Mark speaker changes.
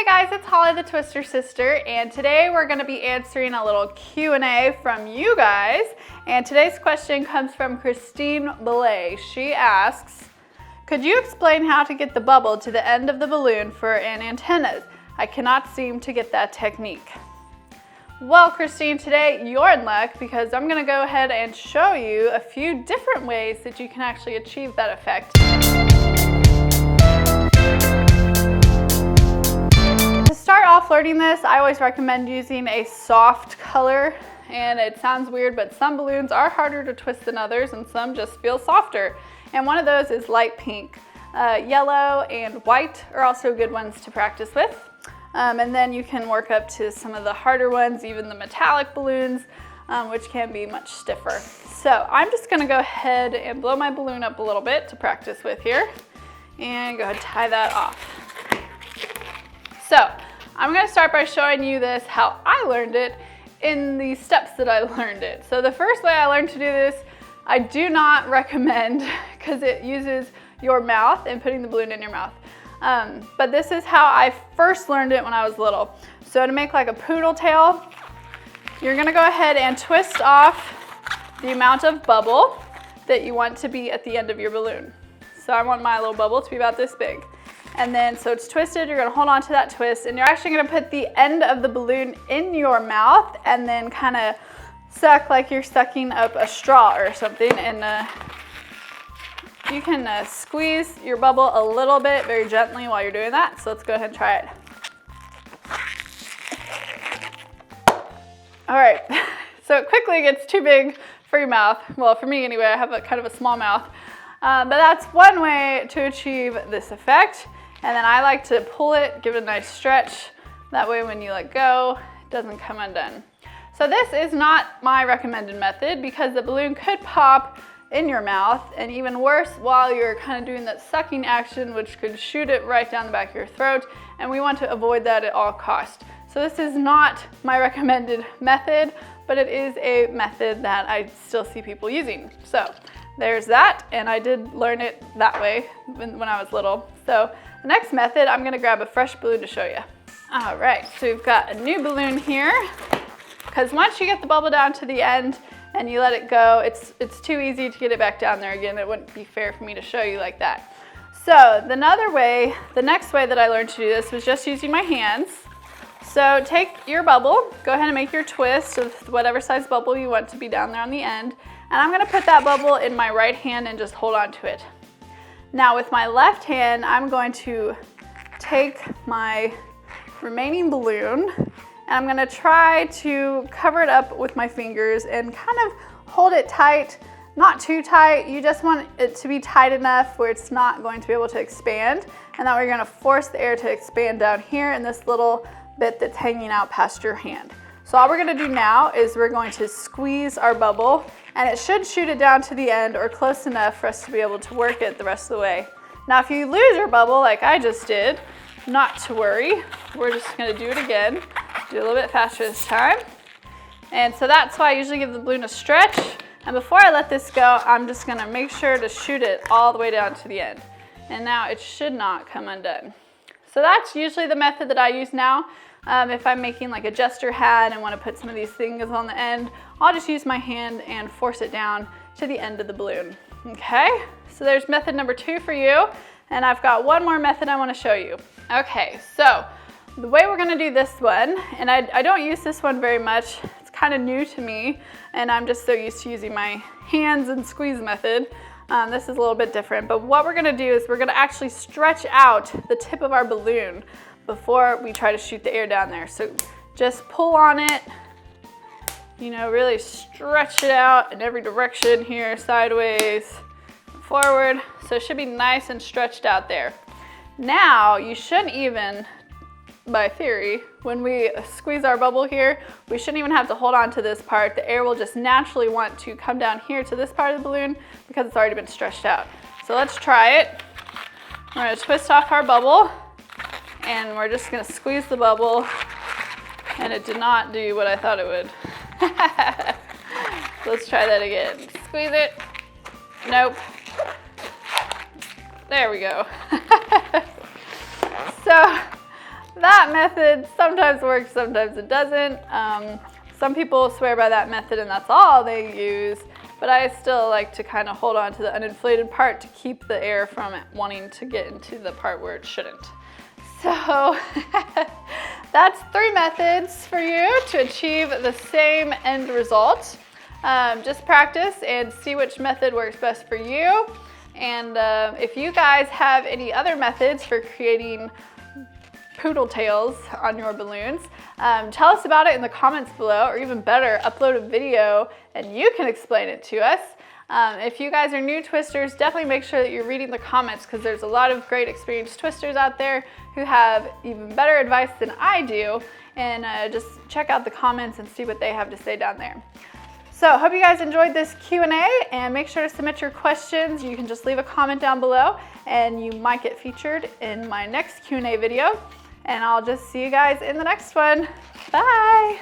Speaker 1: Hey guys, it's Holly the Twister Sister, and today we're going to be answering a little Q&A from you guys. And today's question comes from Christine Belay. She asks, could you explain how to get the bubble to the end of the balloon for an antenna? I cannot seem to get that technique. Well, Christine, today you're in luck because I'm going to go ahead and show you a few different ways that you can actually achieve that effect. To start off learning this, I always recommend using a soft color, and it sounds weird, but some balloons are harder to twist than others and some just feel softer. And one of those is light pink. Yellow and white are also good ones to practice with. And then you can work up to some of the harder ones, even the metallic balloons, which can be much stiffer. So I'm just gonna go ahead and blow my balloon up a little bit to practice with here. And go ahead and tie that off. So I'm gonna start by showing you this, how I learned it in the steps that I learned it. So the first way I learned to do this, I do not recommend because it uses your mouth and putting the balloon in your mouth. But this is how I first learned it when I was little. So to make like a poodle tail, you're gonna go ahead and twist off the amount of bubble that you want to be at the end of your balloon. So I want my little bubble to be about this big. And then, so it's twisted, you're gonna hold on to that twist, and you're actually gonna put the end of the balloon in your mouth and then kind of suck like you're sucking up a straw or something. And you can squeeze your bubble a little bit very gently while you're doing that. So let's go ahead and try it. All right, so it quickly gets too big for your mouth. Well, for me anyway, I have a kind of a small mouth. But that's one way to achieve this effect. And then I like to pull it, give it a nice stretch. That way when you let go, it doesn't come undone. So this is not my recommended method because the balloon could pop in your mouth, and even worse while you're kind of doing that sucking action, which could shoot it right down the back of your throat. And we want to avoid that at all costs. So this is not my recommended method, but it is a method that I still see people using. So there's that, and I did learn it that way when I was little. So the next method, I'm gonna grab a fresh balloon to show you. All right, so we've got a new balloon here, because once you get the bubble down to the end and you let it go, it's too easy to get it back down there again. It wouldn't be fair for me to show you like that. So the next way that I learned to do this was just using my hands. So take your bubble, go ahead and make your twist of whatever size bubble you want to be down there on the end. And I'm gonna put that bubble in my right hand and just hold on to it. Now with my left hand, I'm going to take my remaining balloon and I'm gonna try to cover it up with my fingers and kind of hold it tight, not too tight. You just want it to be tight enough where it's not going to be able to expand. And that way you're gonna force the air to expand down here in this little bit that's hanging out past your hand. So all we're gonna do now is we're going to squeeze our bubble, and it should shoot it down to the end or close enough for us to be able to work it the rest of the way. Now if you lose your bubble like I just did, not to worry. We're just gonna do it again. Do a little bit faster this time. And so that's why I usually give the balloon a stretch. And before I let this go, I'm just gonna make sure to shoot it all the way down to the end. And now it should not come undone. So that's usually the method that I use now. If I'm making like a jester hat and want to put some of these things on the end, I'll just use my hand and force it down to the end of the balloon. Okay, so there's method number 2 for you. And I've got one more method I want to show you. Okay, so the way we're going to do this one, and I don't use this one very much. It's kind of new to me, and I'm just so used to using my hands and squeeze method. This is a little bit different, but what we're gonna do is we're gonna actually stretch out the tip of our balloon before we try to shoot the air down there. So just pull on it, you know, really stretch it out in every direction here, sideways, forward. So it should be nice and stretched out there. Now, you shouldn't even, by theory, when we squeeze our bubble here, we shouldn't even have to hold on to this part. The air will just naturally want to come down here to this part of the balloon because it's already been stretched out. So let's try it. We're gonna twist off our bubble and we're just gonna squeeze the bubble, and it did not do what I thought it would. Let's try that again. Squeeze it. Nope. There we go. So that method sometimes works, sometimes it doesn't. Some people swear by that method and that's all they use, but I still like to kind of hold on to the uninflated part to keep the air from it wanting to get into the part where it shouldn't. So that's 3 methods for you to achieve the same end result. Just practice and see which method works best for you. And if you guys have any other methods for creating poodle tails on your balloons, tell us about it in the comments below, or even better, upload a video and you can explain it to us. If you guys are new twisters, definitely make sure that you're reading the comments, because there's a lot of great experienced twisters out there who have even better advice than I do, and just check out the comments and see what they have to say down there. So hope you guys enjoyed this Q&A, and make sure to submit your questions. You can just leave a comment down below and you might get featured in my next Q&A video, and I'll just see you guys in the next one. Bye.